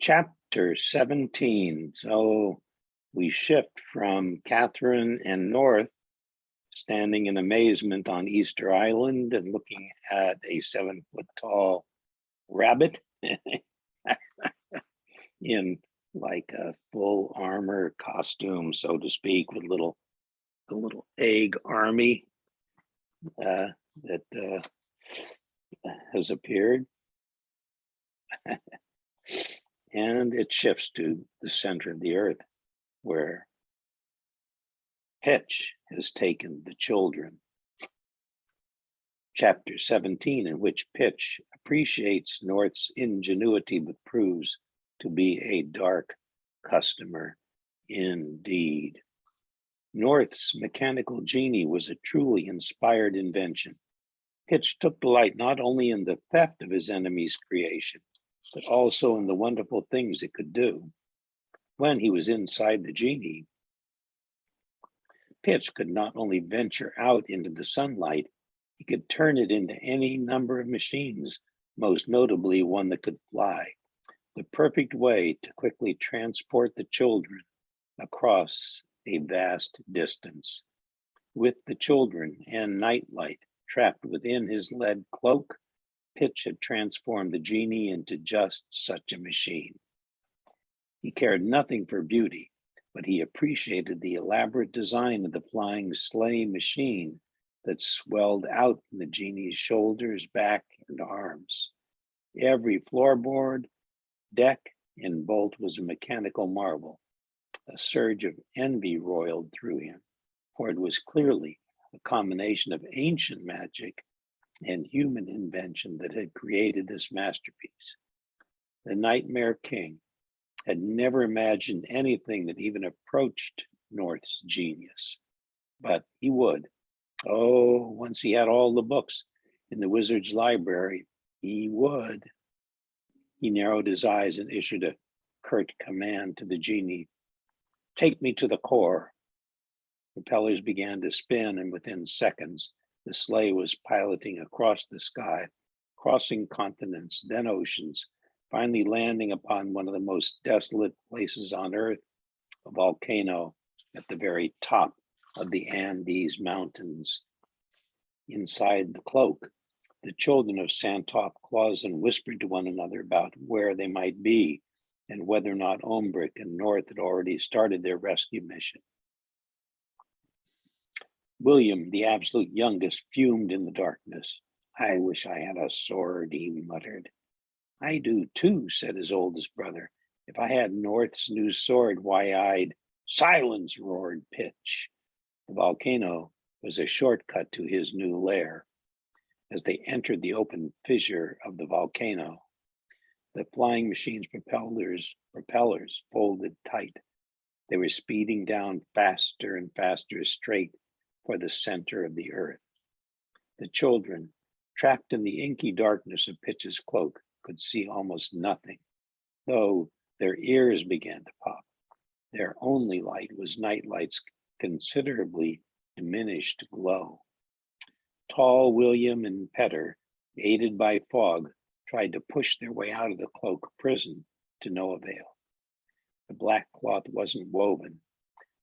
Chapter 17. So we shift from Catherine and North standing in amazement on Easter Island and looking at a 7-foot tall rabbit in like a full armor costume, so to speak, with the little egg army that has appeared. And it shifts to the center of the earth where Pitch has taken the children. Chapter 17, in which Pitch appreciates North's ingenuity but proves to be a dark customer indeed. North's mechanical genie was a truly inspired invention. Pitch took delight not only in the theft of his enemy's creation, but also in the wonderful things it could do. When he was inside the genie, Pitch could not only venture out into the sunlight, he could turn it into any number of machines, most notably one that could fly, the perfect way to quickly transport the children across a vast distance. With the children and Nightlight trapped within his lead cloak, Pitch had transformed the genie into just such a machine. He cared nothing for beauty, but he appreciated the elaborate design of the flying sleigh machine that swelled out from the genie's shoulders, back, and arms. Every floorboard, deck, and bolt was a mechanical marvel. A surge of envy roiled through him, for it was clearly a combination of ancient magic and human invention that had created this masterpiece. The Nightmare King had never imagined anything that even approached North's genius, but he would. Oh, once he had all the books in the wizard's library, he would. He narrowed his eyes and issued a curt command to the genie. Take me to the core. Propellers began to spin, and within seconds, the sleigh was piloting across the sky, crossing continents, then oceans, finally landing upon one of the most desolate places on Earth, a volcano at the very top of the Andes Mountains. Inside the cloak, the children of Santop Clausen whispered to one another about where they might be and whether or not Ombrick and North had already started their rescue mission. William, the absolute youngest, fumed in the darkness. I wish I had a sword, he muttered. I do too, said his oldest brother. If I had North's new sword, why I'd... Silence, roared Pitch. The volcano was a shortcut to his new lair. As they entered the open fissure of the volcano, the flying machine's propellers folded tight. They were speeding down faster and faster straight for the center of the earth. The children, trapped in the inky darkness of Pitch's cloak, could see almost nothing, though their ears began to pop. Their only light was Nightlight's considerably diminished glow. Tall William and Petter, aided by fog, tried to push their way out of the cloak prison to no avail. The black cloth wasn't woven,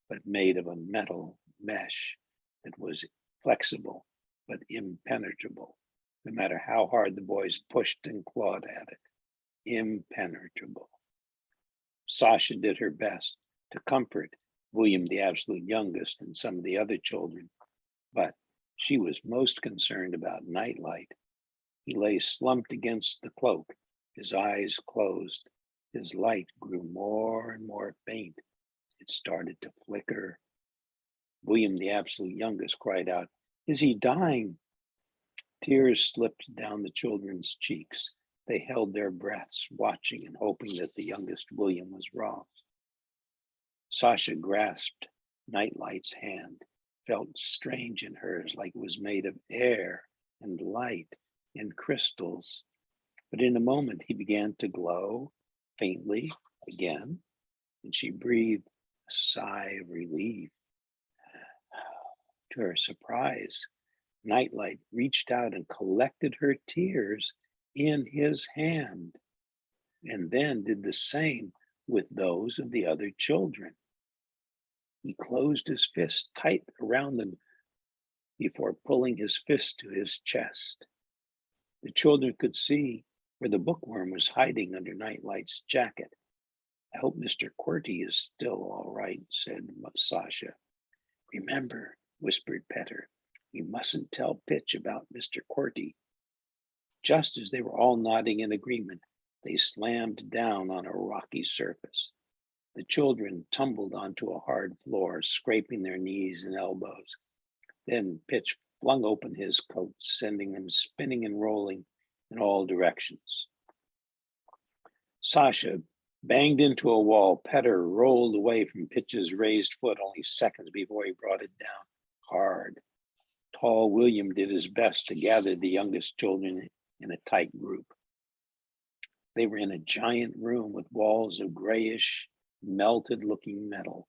but made of a metal mesh that was flexible but impenetrable, no matter how hard the boys pushed and clawed at it. Impenetrable. Sasha did her best to comfort William, the absolute youngest, and some of the other children, but she was most concerned about Nightlight. He lay slumped against the cloak, his eyes closed. His light grew more and more faint. It started to flicker. William, the absolute youngest, cried out, Is he dying? Tears slipped down the children's cheeks. They held their breaths, watching and hoping that the youngest William was wrong. Sasha grasped Nightlight's hand, felt strange in hers, like it was made of air and light and crystals. But in a moment, he began to glow faintly again, and she breathed a sigh of relief. To her surprise, Nightlight reached out and collected her tears in his hand. and then did the same with those of the other children. He closed his fist tight around them before pulling his fist to his chest. The children could see where the bookworm was hiding under Nightlight's jacket. I hope Mr. QWERTY is still all right, said Sasha. Remember, whispered Petter, we mustn't tell Pitch about Mr. QWERTY. Just as they were all nodding in agreement, they slammed down on a rocky surface. The children tumbled onto a hard floor, scraping their knees and elbows. Then Pitch flung open his coat, sending them spinning and rolling in all directions. Sasha banged into a wall. Petter rolled away from Pitch's raised foot only seconds before he brought it down hard. Tall William did his best to gather the youngest children in a tight group. They were in a giant room with walls of grayish, melted-looking metal.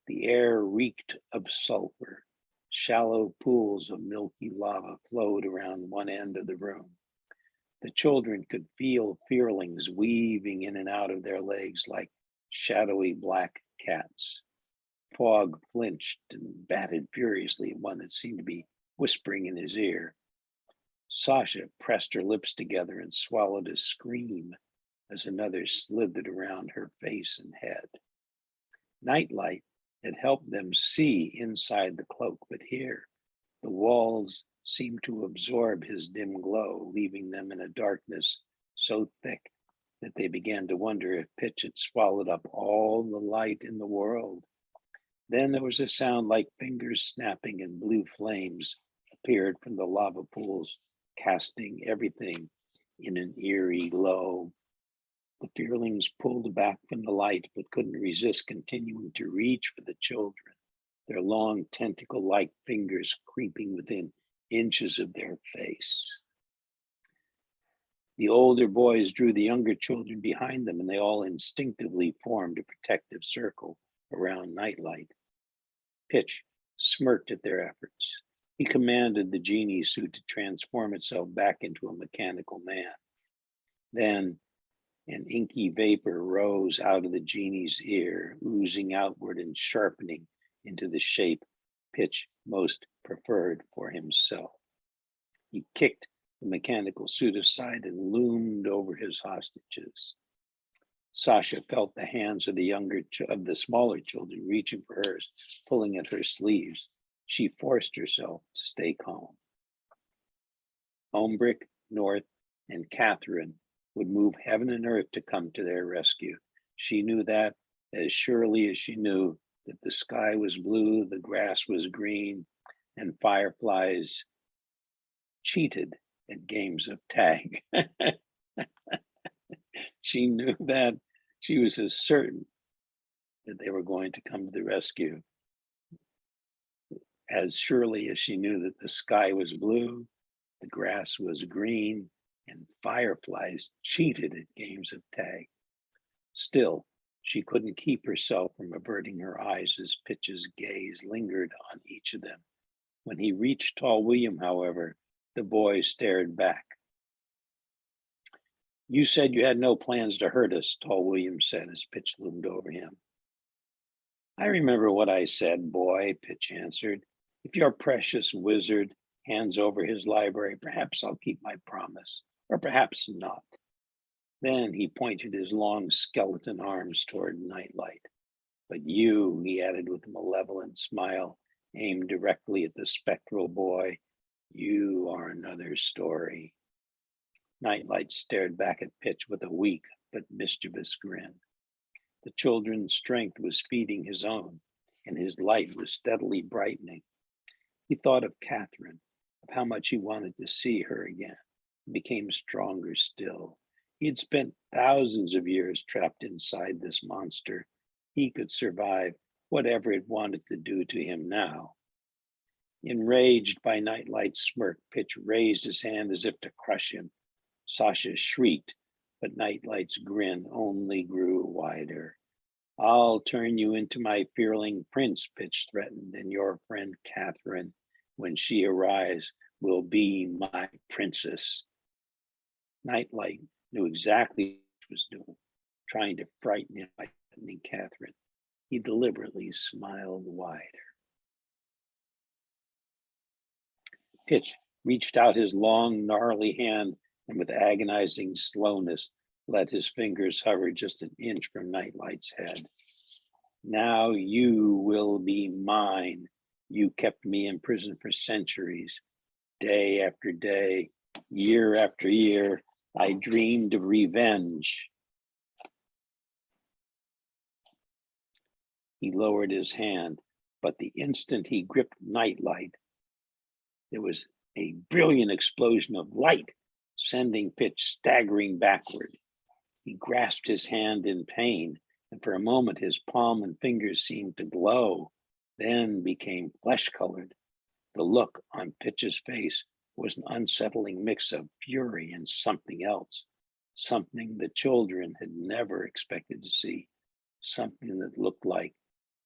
The air reeked of sulfur. Shallow pools of milky lava flowed around one end of the room. The children could feel fearlings weaving in and out of their legs like shadowy black cats. Fog flinched and batted furiously at one that seemed to be whispering in his ear. Sasha pressed her lips together and swallowed a scream as another slithered around her face and head. Nightlight had helped them see inside the cloak, but here the walls seemed to absorb his dim glow, leaving them in a darkness so thick that they began to wonder if Pitch had swallowed up all the light in the world. Then there was a sound like fingers snapping, and blue flames appeared from the lava pools, casting everything in an eerie glow. The fearlings pulled back from the light, but couldn't resist continuing to reach for the children, their long tentacle-like fingers creeping within inches of their face. The older boys drew the younger children behind them, and they all instinctively formed a protective circle around Nightlight. Pitch smirked at their efforts. He commanded the genie suit to transform itself back into a mechanical man. Then an inky vapor rose out of the genie's ear, oozing outward and sharpening into the shape Pitch most preferred for himself. He kicked the mechanical suit aside and loomed over his hostages. Sasha felt the hands of the smaller children reaching for hers, pulling at her sleeves. She forced herself to stay calm. Ombrick, North, and Catherine would move heaven and earth to come to their rescue. She knew that as surely as she knew that the sky was blue, the grass was green, and fireflies cheated at games of tag. She knew that. She was as certain that they were going to come to the rescue as surely as she knew that the sky was blue, the grass was green, and fireflies cheated at games of tag. Still, she couldn't keep herself from averting her eyes as Pitch's gaze lingered on each of them. When he reached Tall William, however, the boy stared back. You said you had no plans to hurt us, Tall William said as Pitch loomed over him. I remember what I said, boy, Pitch answered. If your precious wizard hands over his library, perhaps I'll keep my promise, or perhaps not. Then he pointed his long skeleton arms toward Nightlight. But you, he added with a malevolent smile, aimed directly at the spectral boy, you are another story. Nightlight stared back at Pitch with a weak but mischievous grin. The children's strength was feeding his own, and his light was steadily brightening. He thought of Catherine, of how much he wanted to see her again, and became stronger still. He had spent thousands of years trapped inside this monster. He could survive whatever it wanted to do to him now. Enraged by Nightlight's smirk, Pitch raised his hand as if to crush him. Sasha shrieked, but Nightlight's grin only grew wider. I'll turn you into my fearling prince, Pitch threatened, and your friend Catherine, when she arrives, will be my princess. Nightlight knew exactly was doing, trying to frighten him by threatening Catherine. He deliberately smiled wider. Pitch reached out his long, gnarly hand and with agonizing slowness let his fingers hover just an inch from Nightlight's head. Now you will be mine. You kept me in prison for centuries. Day after day, year after year, I dreamed of revenge. He lowered his hand, but the instant he gripped Nightlight, there was a brilliant explosion of light, sending Pitch staggering backward. He grasped his hand in pain, and for a moment his palm and fingers seemed to glow, then became flesh-colored. The look on Pitch's face was an unsettling mix of fury and something else, something the children had never expected to see, something that looked like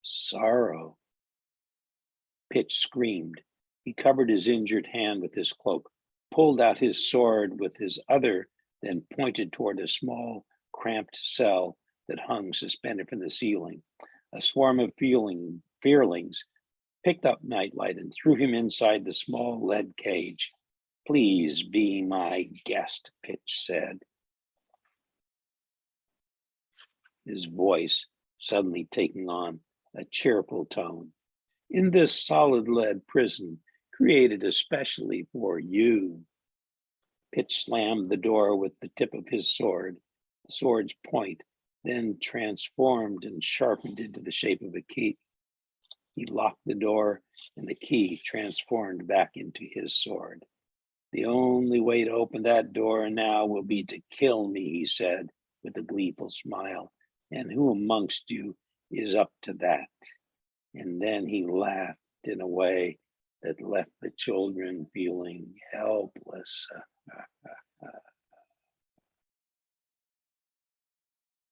sorrow. Pitch screamed. He covered his injured hand with his cloak, pulled out his sword with his other, then pointed toward a small, cramped cell that hung suspended from the ceiling. A swarm of fearlings picked up Nightlight and threw him inside the small lead cage. Please be my guest, Pitch said. His voice suddenly taking on a cheerful tone. In this solid lead prison created especially for you. Pitch slammed the door with the tip of his sword, the sword's point then transformed and sharpened into the shape of a key. He locked the door and the key transformed back into his sword. The only way to open that door now will be to kill me, he said with a gleeful smile. And who amongst you is up to that? And then he laughed in a way that left the children feeling helpless.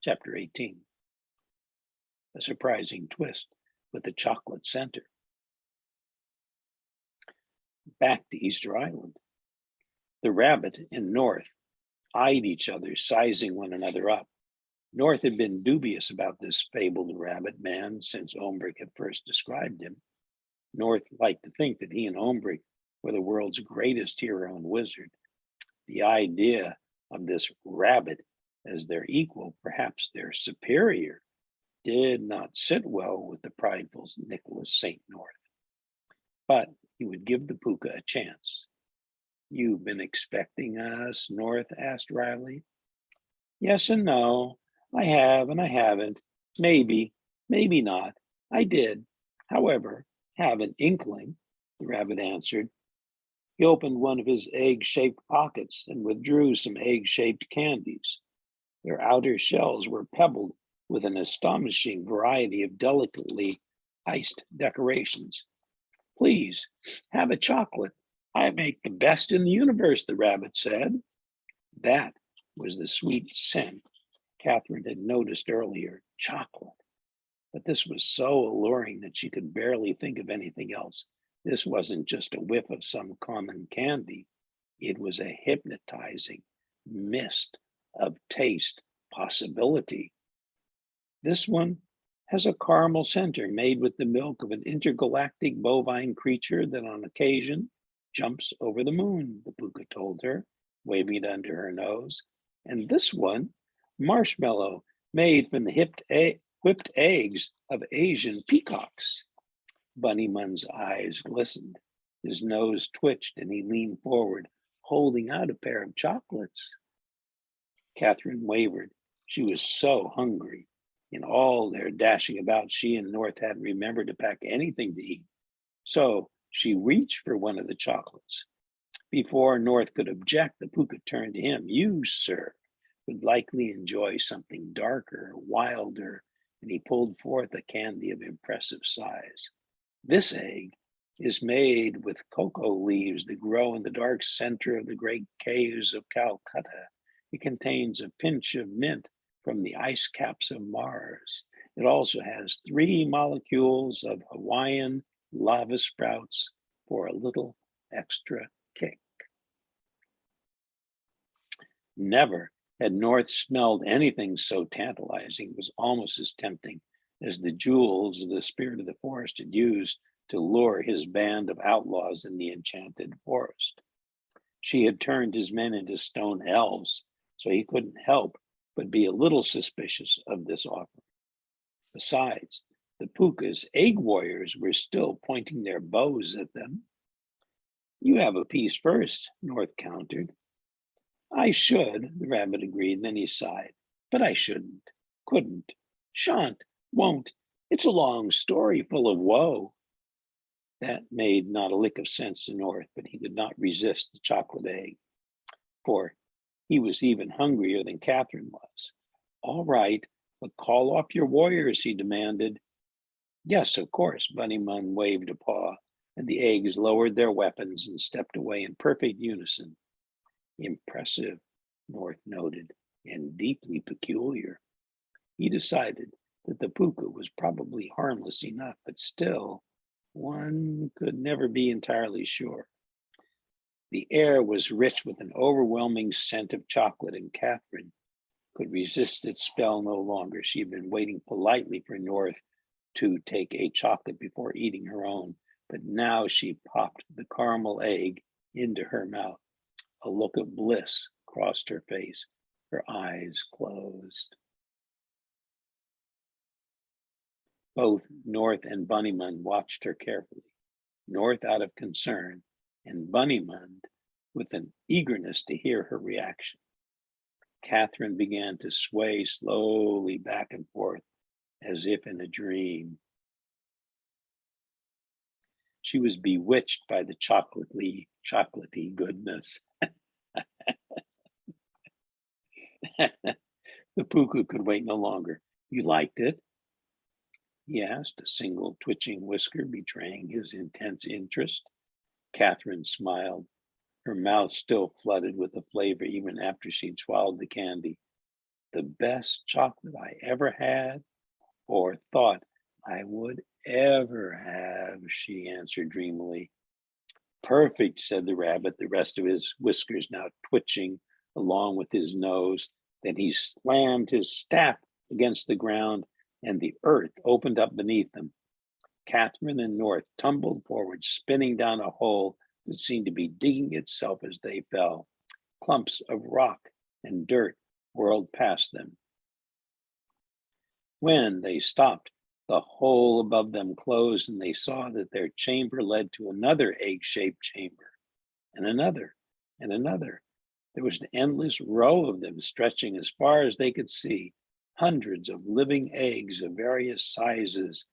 Chapter 18. A surprising twist with the chocolate center. Back to Easter Island. The rabbit and North eyed each other, sizing one another up. North had been dubious about this fabled rabbit man since Ombrick had first described him. North liked to think that he and Ombrick were the world's greatest hero and wizard. The idea of this rabbit as their equal, perhaps their superior, did not sit well with the prideful Nicholas St. North. But he would give the puka a chance. You've been expecting us? North asked Riley. Yes and no. I have and I haven't. Maybe, maybe not. I did, however, have an inkling, the rabbit answered. He opened one of his egg-shaped pockets and withdrew some egg-shaped candies. Their outer shells were pebbled with an astonishing variety of delicately iced decorations. Please, have a chocolate. I make the best in the universe, the rabbit said. That was the sweet scent Catherine had noticed earlier, chocolate. But this was so alluring that she could barely think of anything else. This wasn't just a whiff of some common candy. It was a hypnotizing mist of taste possibility. This one has a caramel center made with the milk of an intergalactic bovine creature that on occasion jumps over the moon, the puka told her, waving it under her nose. And this one, marshmallow made from the whipped eggs of Asian peacocks. Bunnymund's eyes glistened. His nose twitched and he leaned forward, holding out a pair of chocolates. Catherine wavered. She was so hungry. In all their dashing about, she and North hadn't remembered to pack anything to eat. So she reached for one of the chocolates. Before North could object, the puka turned to him. You, sir, would likely enjoy something darker, wilder, and he pulled forth a candy of impressive size. This egg is made with cocoa leaves that grow in the dark center of the great caves of Calcutta. It contains a pinch of mint from the ice caps of Mars. It also has 3 molecules of Hawaiian lava sprouts for a little extra kick. Never Had North smelled anything so tantalizing, it was almost as tempting as the jewels the spirit of the forest had used to lure his band of outlaws in the enchanted forest. She had turned his men into stone elves, so he couldn't help but be a little suspicious of this offer. Besides, the Pooka's egg warriors were still pointing their bows at them. You have a piece first, North countered. I should, the rabbit agreed, then he sighed. But I shouldn't, couldn't, shan't, won't. It's a long story full of woe. That made not a lick of sense to North, but he could not resist the chocolate egg, for he was even hungrier than Catherine was. All right, but call off your warriors, he demanded. Yes, of course, Bunnymund waved a paw, and the eggs lowered their weapons and stepped away in perfect unison. Impressive, North noted, and deeply peculiar. He decided that the puka was probably harmless enough, but still, one could never be entirely sure. The air was rich with an overwhelming scent of chocolate, and Catherine could resist its spell no longer. She had been waiting politely for North to take a chocolate before eating her own, but now she popped the caramel egg into her mouth. A look of bliss crossed her face. Her eyes closed. Both North and Bunnymund watched her carefully, North out of concern, and Bunnymund with an eagerness to hear her reaction. Catherine began to sway slowly back and forth as if in a dream. She was bewitched by the chocolatey goodness. The Puku could wait no longer. You liked it? He asked, a single twitching whisker betraying his intense interest. Catherine smiled, her mouth still flooded with the flavor even after she'd swallowed the candy. The best chocolate I ever had or thought I would ever have, she answered dreamily. Perfect, said the rabbit, the rest of his whiskers now twitching along with his nose. Then he slammed his staff against the ground and the earth opened up beneath them. Catherine and North tumbled forward, spinning down a hole that seemed to be digging itself as they fell. Clumps of rock and dirt whirled past them. When they stopped, the hole above them closed and they saw that their chamber led to another egg-shaped chamber, and another, and another. There was an endless row of them stretching as far as they could see. Hundreds of living eggs of various sizes,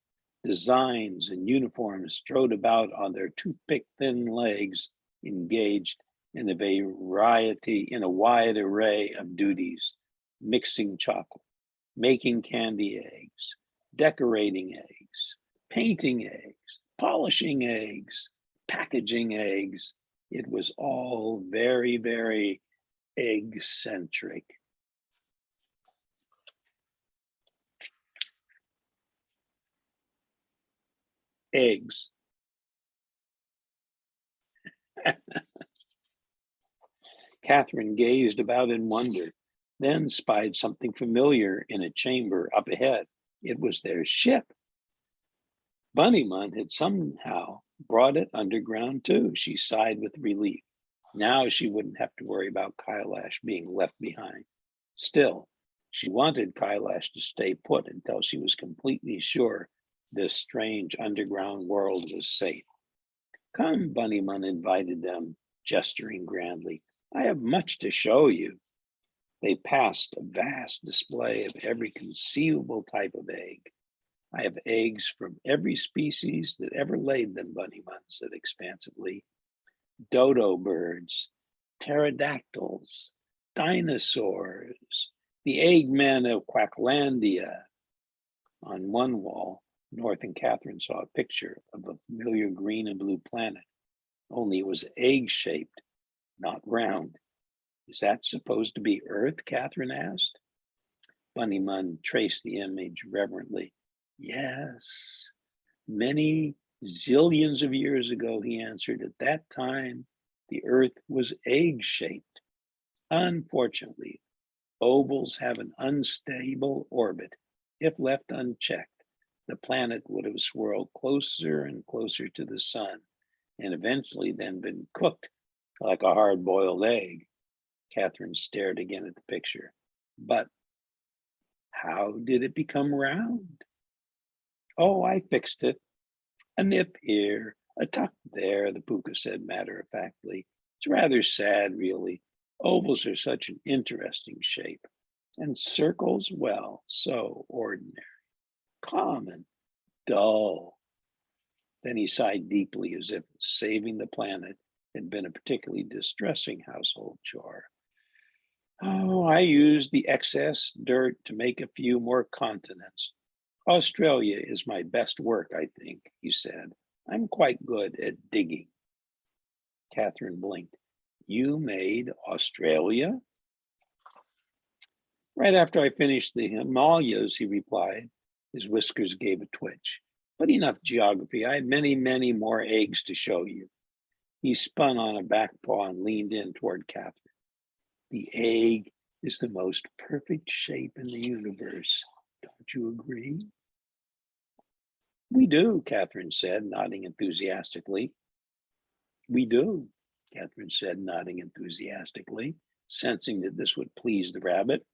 designs, and uniforms strode about on their toothpick-thin legs, engaged in a wide array of duties, mixing chocolate, making candy eggs, decorating eggs, painting eggs, polishing eggs, packaging eggs. It was all very, very egg-centric. Eggs. Catherine gazed about in wonder, then spied something familiar in a chamber up ahead. It was their ship. Bunnymund had somehow brought it underground too. She sighed with relief. Now she wouldn't have to worry about Kailash being left behind. Still, she wanted Kailash to stay put until she was completely sure this strange underground world was safe. Come, Bunnymund invited them, gesturing grandly. I have much to show you. They passed a vast display of every conceivable type of egg. I have eggs from every species that ever laid them, Bunnymund said expansively. Dodo birds, pterodactyls, dinosaurs, the eggman of Quacklandia. On one wall, North and Catherine saw a picture of a familiar green and blue planet, only it was egg-shaped, not round. Is that supposed to be Earth? Catherine asked. Bunnymund traced the image reverently. Yes, many zillions of years ago, he answered. At that time, the Earth was egg-shaped. Unfortunately, Ovals have an unstable orbit. If left unchecked, the planet would have swirled closer and closer to the sun and eventually then been cooked like a hard-boiled egg. Catherine stared again at the picture. But how did it become round? Oh, I fixed it. A nip here, a tuck there, the puka said matter-of-factly. It's rather sad, really. Ovals are such an interesting shape. And circles, well, so ordinary, common, dull. Then he sighed deeply as if saving the planet had been a particularly distressing household chore. Oh, I used the excess dirt to make a few more continents. Australia is my best work, I think, he said. I'm quite good at digging. Catherine blinked. You made Australia? Right after I finished the Himalayas, he replied. His whiskers gave a twitch. But enough geography. I had many, many more eggs to show you. He spun on a back paw and leaned in toward Catherine. The egg is the most perfect shape in the universe. Don't you agree? We do, Catherine said, nodding enthusiastically. We do, Catherine said, nodding enthusiastically, sensing that this would please the rabbit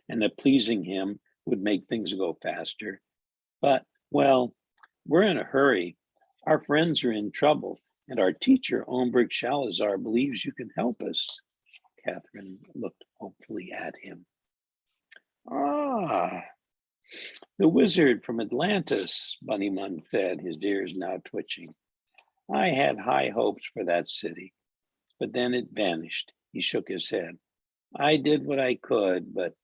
and that pleasing him would make things go faster. But, well, we're in a hurry. Our friends are in trouble, and our teacher, Ombrick Shalazar, believes you can help us. Catherine looked hopefully at him. Ah, the wizard from Atlantis, Bunnymund said, his ears now twitching. I had high hopes for that city, but then it vanished. He shook his head. I did what I could, but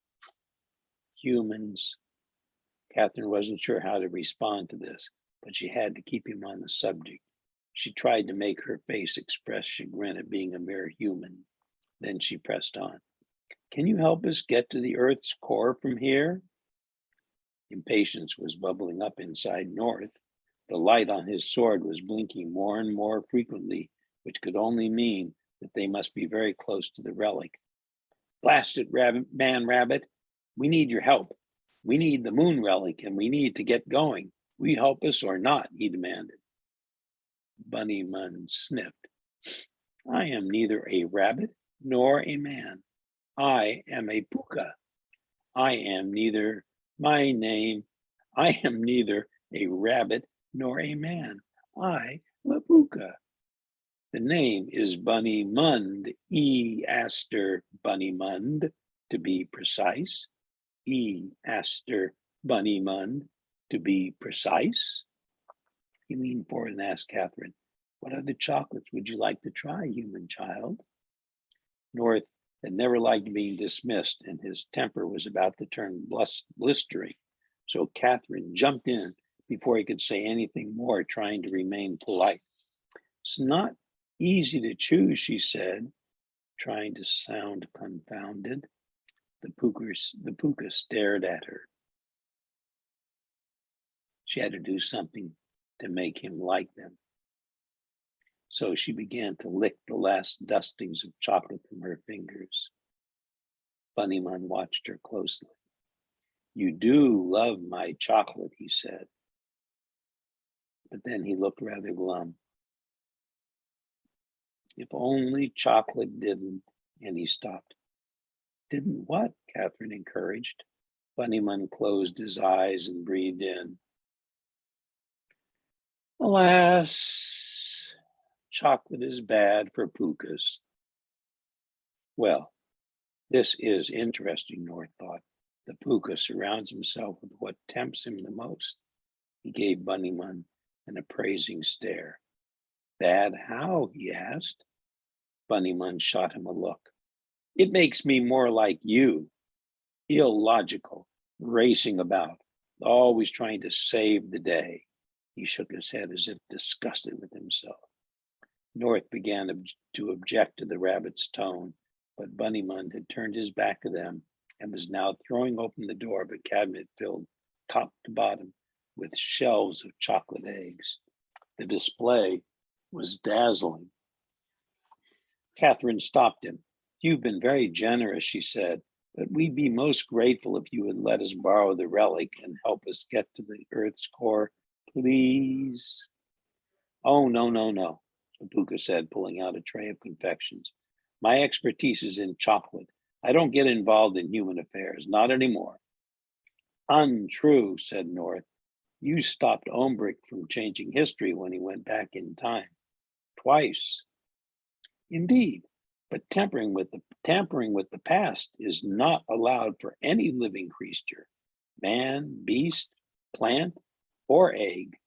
humans. Catherine wasn't sure how to respond to this, but she had to keep him on the subject. She tried to make her face express chagrin at being a mere human. Then she pressed on. Can you help us get to the Earth's core from here? Impatience was bubbling up inside North. The light on his sword was blinking more and more frequently, which could only mean that they must be very close to the relic. Blast it, rabbit. We need your help. We need the moon relic, and we need to get going. Will you help us or not? He demanded. Bunnymund sniffed. I am neither a rabbit nor a man. I am a puka. I am neither a rabbit nor a man. I am a puka. The name is Bunnymund, E. Bunnymund, to be precise. E. Bunnymund, to be precise. He leaned forward and asked Catherine, what other chocolates would you like to try, human child? North had never liked being dismissed, and his temper was about to turn blistering. So Catherine jumped in before he could say anything more, trying to remain polite. It's not easy to choose, she said, trying to sound confounded. The puka stared at her. She had to do something to make him like them. So she began to lick the last dustings of chocolate from her fingers. Bunnymund watched her closely. You do love my chocolate, he said. But then he looked rather glum. If only chocolate didn't, and he stopped. Didn't what? Catherine encouraged. Bunnymund closed his eyes and breathed in. Alas, chocolate is bad for pukas. Well, this is interesting, North thought. The puka surrounds himself with what tempts him the most. He gave Bunnymund an appraising stare. Bad how? He asked. Bunnymund shot him a look. It makes me more like you, illogical, racing about, always trying to save the day. He shook his head as if disgusted with himself. North began to object to the rabbit's tone, but Bunnymund had turned his back to them and was now throwing open the door of a cabinet filled top to bottom with shelves of chocolate eggs. The display was dazzling. Catherine stopped him. You've been very generous, she said, But we'd be most grateful if you would let us borrow the relic and help us get to the Earth's core, please. Oh, no, no, no, Apuka said, pulling out a tray of confections. My expertise is in chocolate. I don't get involved in human affairs, not anymore. Untrue, said North. You stopped Ombrick from changing history when he went back in time. Twice. Indeed, but tampering with the past is not allowed for any living creature, man, beast, plant, or egg.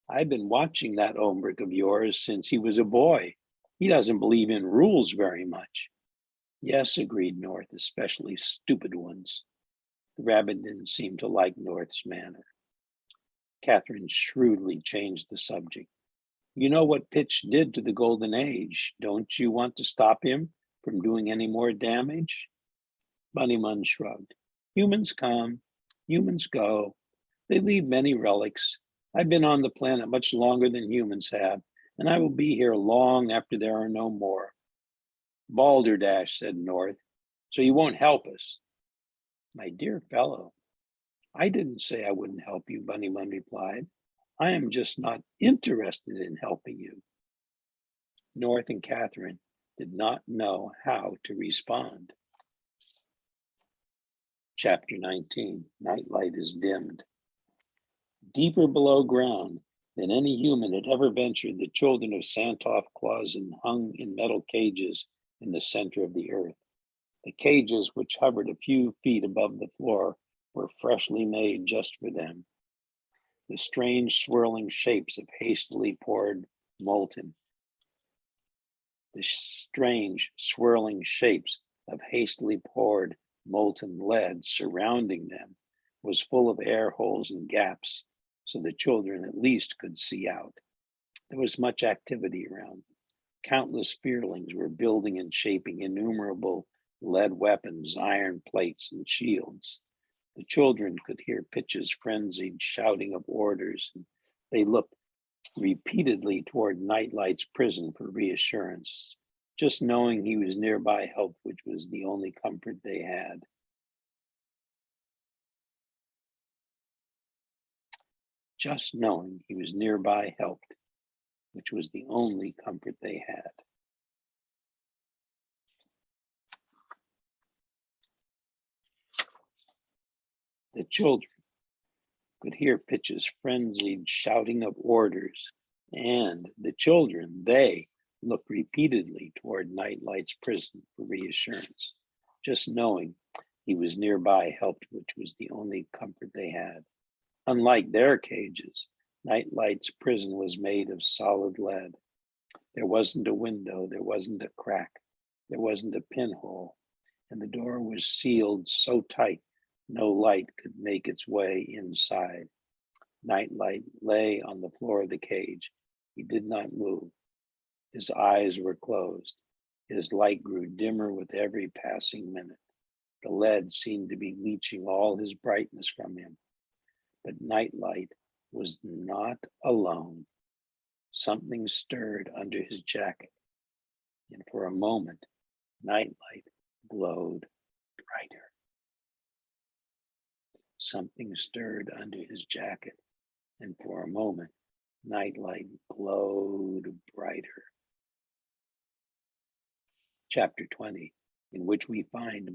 I've been watching that Ombrick of yours since he was a boy. He doesn't believe in rules very much. Yes, agreed North, especially stupid ones. The rabbit didn't seem to like North's manner. Catherine shrewdly changed the subject. You know what Pitch did to the Golden Age. Don't you want to stop him from doing any more damage? Bunnymund shrugged. Humans come, humans go. They leave many relics. I've been on the planet much longer than humans have, and I will be here long after there are no more. Balderdash, said North, so you won't help us. My dear fellow, I didn't say I wouldn't help you, Bunnymund replied. I am just not interested in helping you. North and Catherine did not know how to respond. Chapter 19, Nightlight is dimmed. Deeper below ground than any human had ever ventured, the children of Santoff Clausen hung in metal cages in the center of the earth. The cages, which hovered a few feet above the floor, were freshly made just for them. The strange swirling shapes of hastily poured molten. The strange swirling shapes of hastily poured molten lead surrounding them was full of air holes and gaps, so the children at least could see out. There was much activity around. Countless fearlings were building and shaping innumerable lead weapons, iron plates, and shields. The children could hear Pitch's frenzied shouting of orders. They looked repeatedly toward Nightlight's prison for reassurance. Just knowing he was nearby helped, which was the only comfort they had. Just knowing he was nearby helped, which was the only comfort they had. The children could hear Pitch's frenzied shouting of orders, and the children, they looked repeatedly toward Nightlight's prison for reassurance. Just knowing he was nearby helped, which was the only comfort they had. Unlike their cages, Nightlight's prison was made of solid lead. There wasn't a window, there wasn't a crack, there wasn't a pinhole, and the door was sealed so tight no light could make its way inside. Nightlight lay on the floor of the cage. He did not move. His eyes were closed. His light grew dimmer with every passing minute. The lead seemed to be leaching all his brightness from him. But Nightlight was not alone. Something stirred under his jacket, and for a moment, Nightlight glowed brighter. Something stirred under his jacket, and for a moment, Nightlight glowed brighter. Chapter 20, in which we find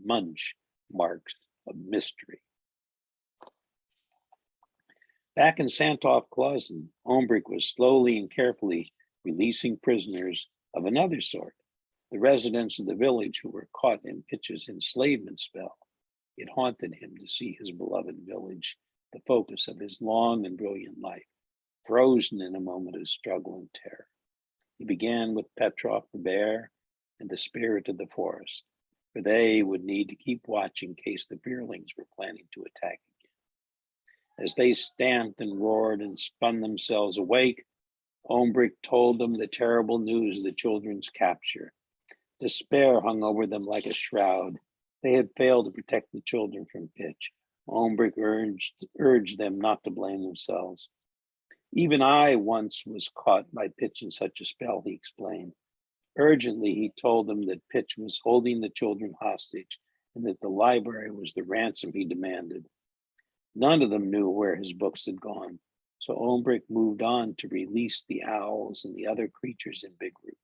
Munch marks of mystery. Back in Santoff Clausen, Ombrick was slowly and carefully releasing prisoners of another sort, the residents of the village who were caught in Pitch's enslavement spell. It haunted him to see his beloved village, the focus of his long and brilliant life, frozen in a moment of struggle and terror. He began with Petrov the bear and the spirit of the forest, for they would need to keep watch in case the fearlings were planning to attack again. As they stamped and roared and spun themselves awake, Ombrick told them the terrible news of the children's capture. Despair hung over them like a shroud. They had failed to protect the children from Pitch. Ombrick urged them not to blame themselves. Even I once was caught by Pitch in such a spell, he explained. Urgently, he told them that Pitch was holding the children hostage and that the library was the ransom he demanded. None of them knew where his books had gone, so Olmbrick moved on to release the owls and the other creatures in Big Root.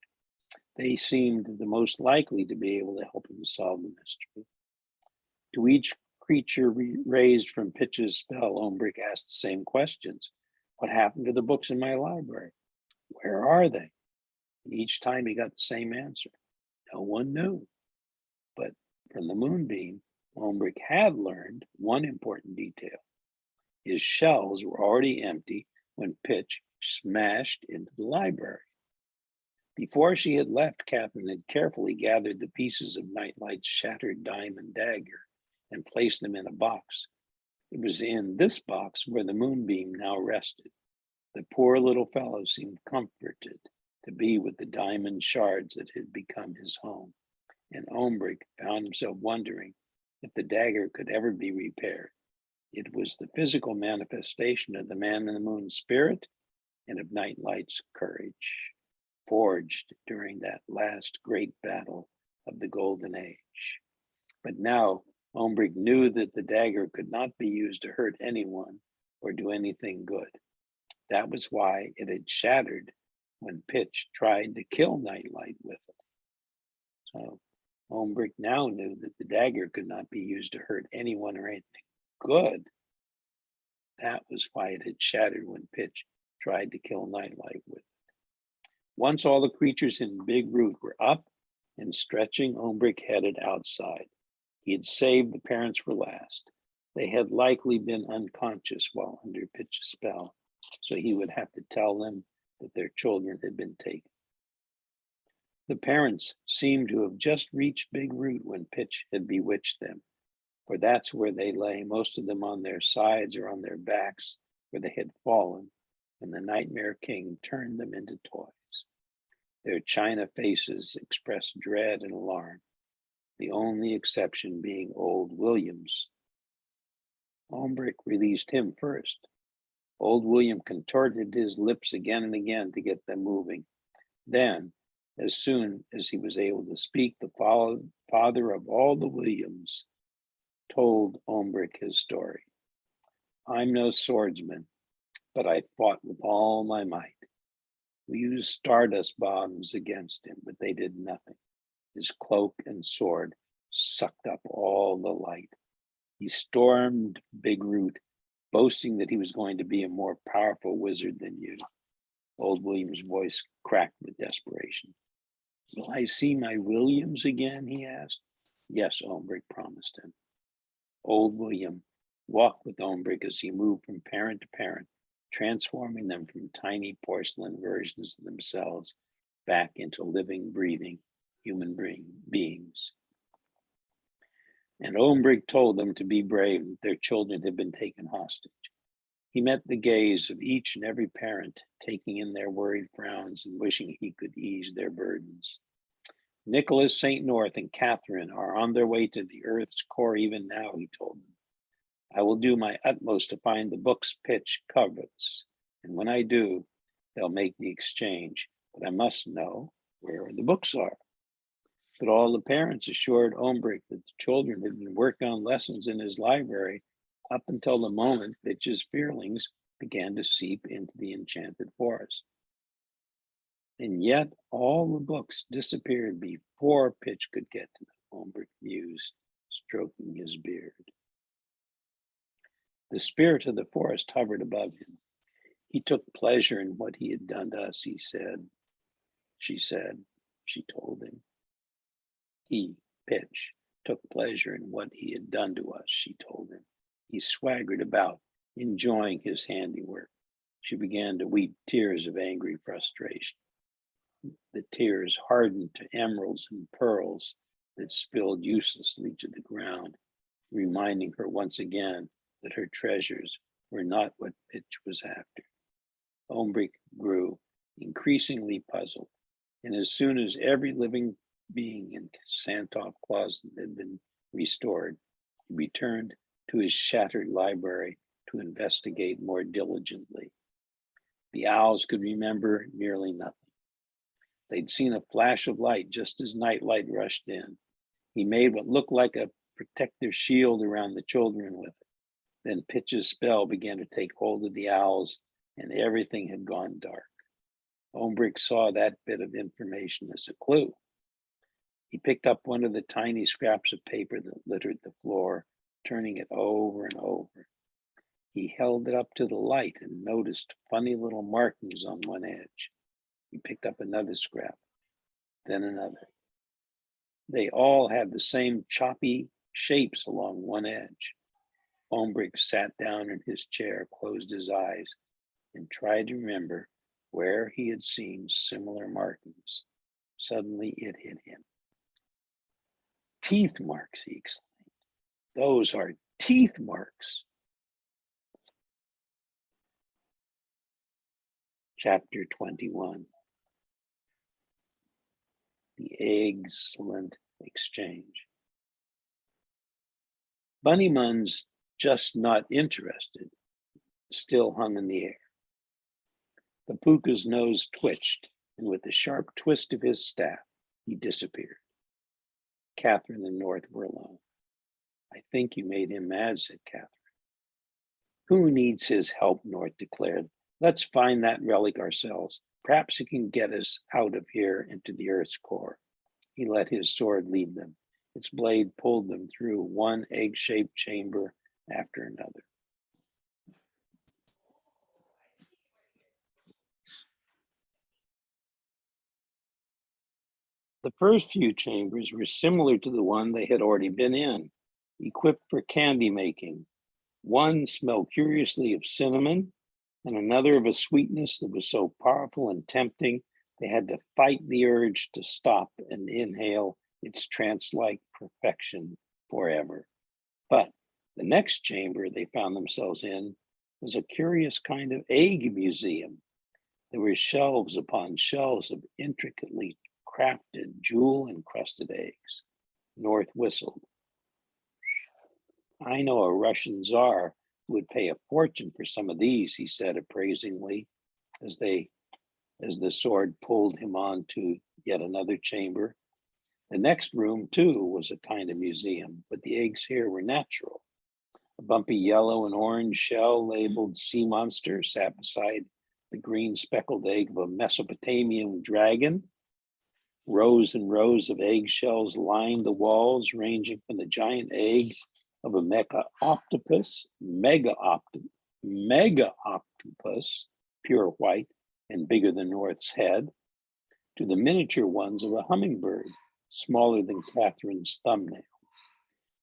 They seemed the most likely to be able to help him solve the mystery. To each creature raised from Pitch's spell, Olmbrick asked the same questions. What happened to the books in my library? Where are they? And each time he got the same answer. No one knew. But from the moonbeam, Olmbrick had learned one important detail. His shelves were already empty when Pitch smashed into the library. Before she had left, Catherine had carefully gathered the pieces of Nightlight's shattered diamond dagger and placed them in a box. It was in this box where the moonbeam now rested. The poor little fellow seemed comforted to be with the diamond shards that had become his home, and Olmbrick found himself wondering if the dagger could ever be repaired. It was the physical manifestation of the man in the moon spirit and of Nightlight's courage, forged during that last great battle of the Golden Age. But now Olmbrick knew that the dagger could not be used to hurt anyone or do anything good. That was why it had shattered when Pitch tried to kill Nightlight with it. So Olmbrick now knew that the dagger could not be used to hurt anyone or anything good. That was why it had shattered when Pitch tried to kill Nightlight with it. Once all the creatures in Big Root were up and stretching, Olmbrick headed outside. He had saved the parents for last. They had likely been unconscious while under Pitch's spell, so he would have to tell them that their children had been taken. The parents seemed to have just reached Big Root when Pitch had bewitched them, for that's where they lay, most of them on their sides or on their backs, where they had fallen, and the Nightmare King turned them into toys. Their china faces expressed dread and alarm, the only exception being old William's. Olmbrick released him first. Old William contorted his lips again and again to get them moving. Then, as soon as he was able to speak, the father of all the Williams told Olmbrick his story. I'm no swordsman, but I fought with all my might. We used stardust bombs against him, but they did nothing. His cloak and sword sucked up all the light. He stormed Big Root, boasting that he was going to be a more powerful wizard than you. Old William's voice cracked with desperation. Will I see my Williams again? He asked. Yes, Olmbrick promised him. Old William walked with Olmbrick as he moved from parent to parent, transforming them from tiny porcelain versions of themselves back into living, breathing human beings. And Olmbrick told them to be brave, that their children had been taken hostage. He met the gaze of each and every parent, taking in their worried frowns and wishing he could ease their burdens. Nicholas, St. North, and Catherine are on their way to the Earth's core even now, he told them. I will do my utmost to find the books Pitch covets, and when I do, they'll make the exchange, but I must know where the books are. But all the parents assured Olmbrick that the children had been working on lessons in his library up until the moment Pitch's fearlings began to seep into the enchanted forest. And yet all the books disappeared before Pitch could get to them, Olmbrick mused, stroking his beard. The spirit of the forest hovered above him. He took pleasure in what he had done to us, he said. She told him. He, Pitch, took pleasure in what he had done to us, she told him. He swaggered about, enjoying his handiwork. She began to weep tears of angry frustration. The tears hardened to emeralds and pearls that spilled uselessly to the ground, reminding her once again that her treasures were not what Pitch was after. Olmbrick grew increasingly puzzled, and as soon as every living being in Santov Closet had been restored, he returned to his shattered library to investigate more diligently. The owls could remember nearly nothing. They'd seen a flash of light just as Nightlight rushed in. He made what looked like a protective shield around the children with it. Then Pitch's spell began to take hold of the owls, and everything had gone dark. Ombrick saw that bit of information as a clue. He picked up one of the tiny scraps of paper that littered the floor, turning it over and over. He held it up to the light and noticed funny little markings on one edge. He picked up another scrap, then another. They all had the same choppy shapes along one edge. Ombrick sat down in his chair, closed his eyes, and tried to remember where he had seen similar markings. Suddenly it hit him. Teeth marks, he exclaimed. Those are teeth marks. Chapter 21. The excellent exchange. Bunnymund's just not interested still hung in the air. The puka's nose twitched, and with a sharp twist of his staff, he disappeared. Catherine and North were alone. I think you made him mad, said Catherine. Who needs his help, North declared. Let's find that relic ourselves. Perhaps it can get us out of here into the Earth's core. He let his sword lead them. Its blade pulled them through one egg-shaped chamber after another. The first few chambers were similar to the one they had already been in, equipped for candy making. One smelled curiously of cinnamon, and another of a sweetness that was so powerful and tempting they had to fight the urge to stop and inhale its trance-like perfection forever. But the next chamber they found themselves in was a curious kind of egg museum. There were shelves upon shelves of intricately crafted, jewel-encrusted eggs. North whistled. I know a Russian czar who would pay a fortune for some of these, he said appraisingly, as the sword pulled him on to yet another chamber. The next room, too, was a kind of museum, but the eggs here were natural. A bumpy yellow and orange shell labeled sea monster sat beside the green speckled egg of a Mesopotamian dragon. Rows and rows of eggshells lined the walls, ranging from the giant egg of a mega octopus, pure white and bigger than North's head, to the miniature ones of a hummingbird, smaller than Catherine's thumbnail.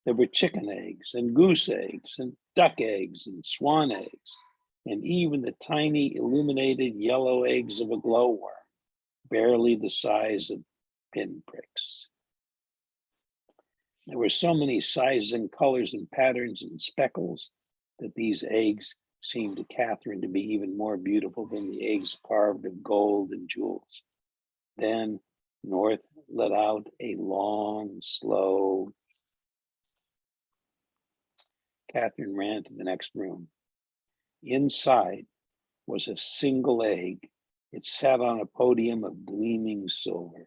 There were chicken eggs and goose eggs and duck eggs and swan eggs, and even the tiny illuminated yellow eggs of a glowworm, barely the size of pinpricks. There were so many sizes and colors and patterns and speckles that these eggs seemed to Catherine to be even more beautiful than the eggs carved of gold and jewels. Then North let out a long, slow. Catherine ran to the next room. Inside was a single egg. It sat on a podium of gleaming silver.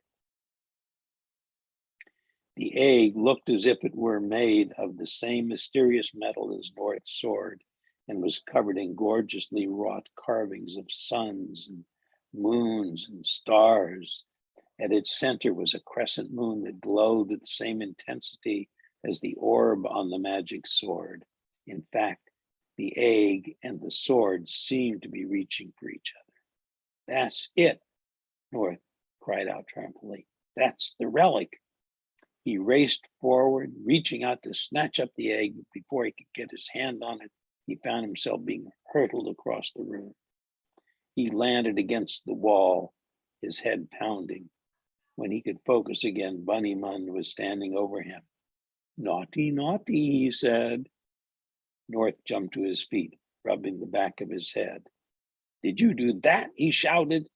The egg looked as if it were made of the same mysterious metal as North's sword and was covered in gorgeously wrought carvings of suns and moons and stars. At its center was a crescent moon that glowed with the same intensity as the orb on the magic sword. In fact, the egg and the sword seemed to be reaching for each other. That's it, North cried out triumphantly. That's the relic. He raced forward, reaching out to snatch up the egg, but before he could get his hand on it, he found himself being hurtled across the room. He landed against the wall, his head pounding. When he could focus again, Bunnymund was standing over him. Naughty, naughty, he said. North jumped to his feet, rubbing the back of his head. Did you do that? He shouted.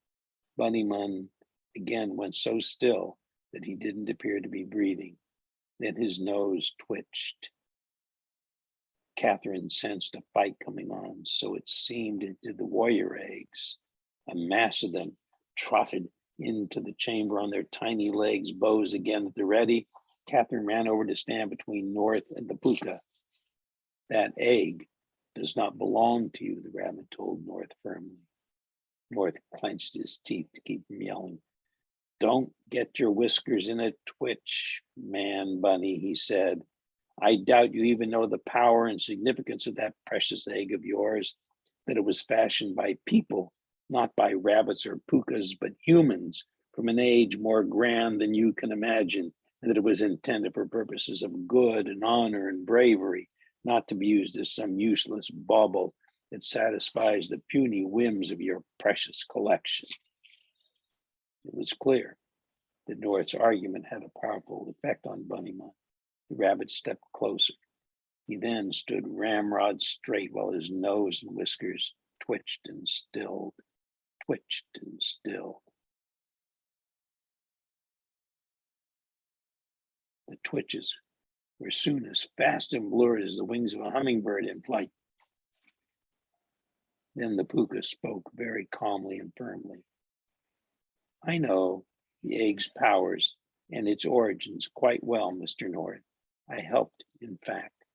Bunnymund again went so still that he didn't appear to be breathing. Then his nose twitched. Catherine sensed a fight coming on, so it seemed into the warrior eggs. A mass of them trotted into the chamber on their tiny legs, bows again at the ready. Catherine ran over to stand between North and the puka. That egg does not belong to you, the rabbit told North firmly. North clenched his teeth to keep from yelling. Don't get your whiskers in a twitch, man bunny, he said. I doubt you even know the power and significance of that precious egg of yours, that it was fashioned by people, not by rabbits or pukas, but humans from an age more grand than you can imagine, and that it was intended for purposes of good and honor and bravery, not to be used as some useless bauble that satisfies the puny whims of your precious collection. It was clear that North's argument had a powerful effect on Bunnymund. The rabbit stepped closer. He then stood ramrod straight while his nose and whiskers twitched and stilled, twitched and stilled. The twitches were soon as fast and blurred as the wings of a hummingbird in flight. Then the puka spoke very calmly and firmly. I know the egg's powers and its origins quite well, Mr. North. I helped, in fact,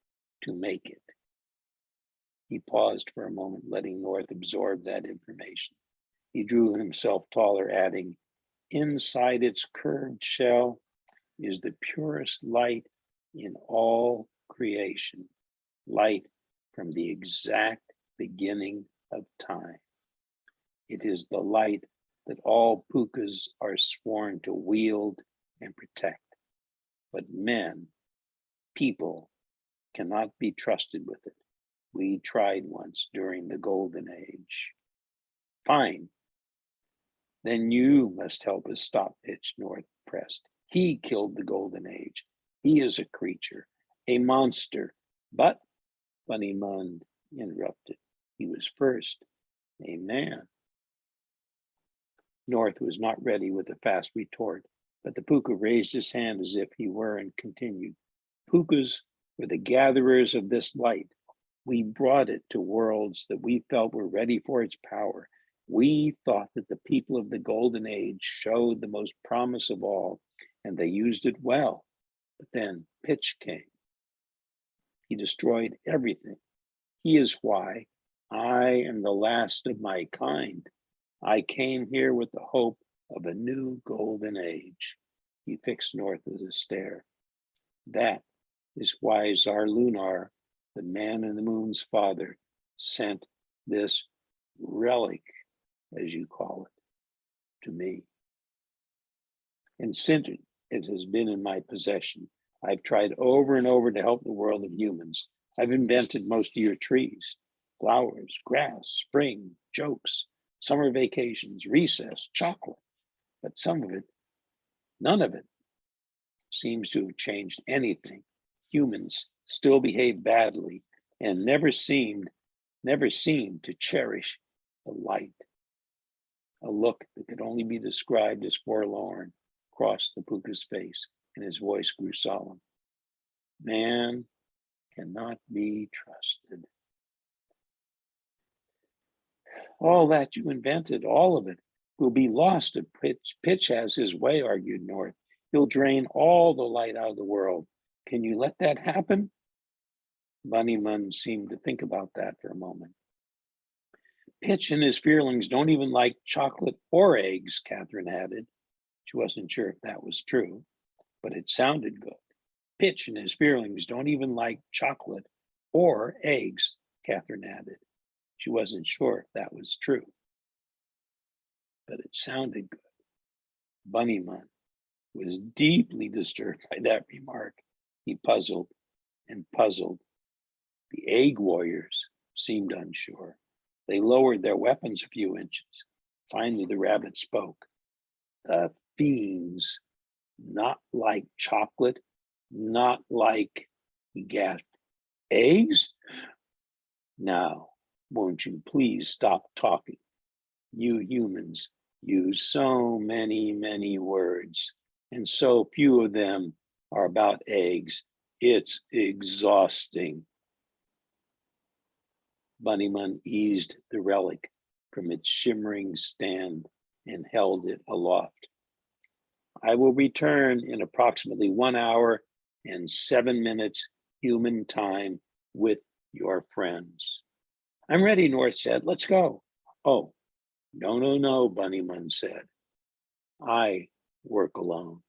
to make it. He paused for a moment, letting North absorb that information. He drew himself taller, adding, inside its curved shell is the purest light in all creation, light from the exact beginning of time. It is the light that all pukas are sworn to wield and protect. But men, people, cannot be trusted with it. We tried once during the Golden Age. Fine. Then you must help us stop Pitch, North pressed. He killed the Golden Age. He is a creature, a monster. But, Bunnymund interrupted, he was first a man. North was not ready with a fast retort, but the puka raised his hand as if he were and continued. Pukas were the gatherers of this light. We brought it to worlds that we felt were ready for its power. We thought that the people of the Golden Age showed the most promise of all, and they used it well. But then Pitch came. He destroyed everything. He is why I am the last of my kind. I came here with the hope of a new Golden Age. He fixed North with a stare. That is why Tsar Lunar, the man in the moon's father, sent this relic, as you call it, to me. And since it has been in my possession, I've tried over and over to help the world of humans. I've invented most of your trees, flowers, grass, spring, jokes, summer vacations, recess, chocolate. But some of it, none of it, seems to have changed anything. Humans still behave badly and never seemed to cherish the light. A look that could only be described as forlorn crossed the puka's face, and his voice grew solemn. Man cannot be trusted. All that you invented, all of it, will be lost if Pitch has his way, argued North. He'll drain all the light out of the world. Can you let that happen? Bunnymund seemed to think about that for a moment. Pitch and his fearlings don't even like chocolate or eggs, Catherine added. She wasn't sure if that was true, but it sounded good. Pitch and his fearlings don't even like chocolate or eggs, Catherine added. She wasn't sure if that was true, but it sounded good. Bunnymund was deeply disturbed by that remark. He puzzled and puzzled. The egg warriors seemed unsure. They lowered their weapons a few inches. Finally, the rabbit spoke. The fiends, not like chocolate, not like, he gasped, eggs? Now, won't you please stop talking? You humans use so many words, and so few of them are about eggs. It's exhausting. Bunnymund eased the relic from its shimmering stand and held it aloft. I will return in approximately 1 hour and 7 minutes human time with your friends. I'm ready, North said. Let's go. Oh, no, no, no, Bunnymund said. I work alone.